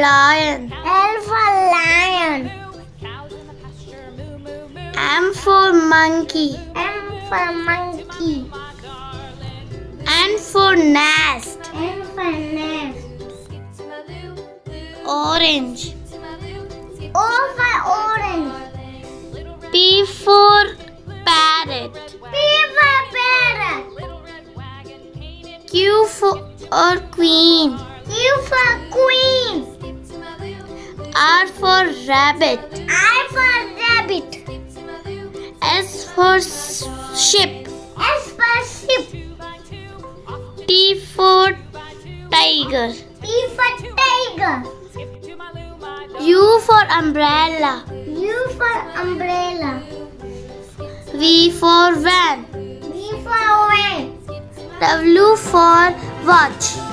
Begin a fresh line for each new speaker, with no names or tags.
lion.
L for lion.
M for monkey.
M for monkey.
N for nest.
N for nest.
Orange.
O for orange.
P for parrot.
P for parrot.
Q for queen.
Q for queen.
R for rabbit.
I for rabbit.
S for ship.
S for ship.
T for tiger.
T for tiger.
U for umbrella.
U for umbrella.
V for van.
V for van.
W for watch.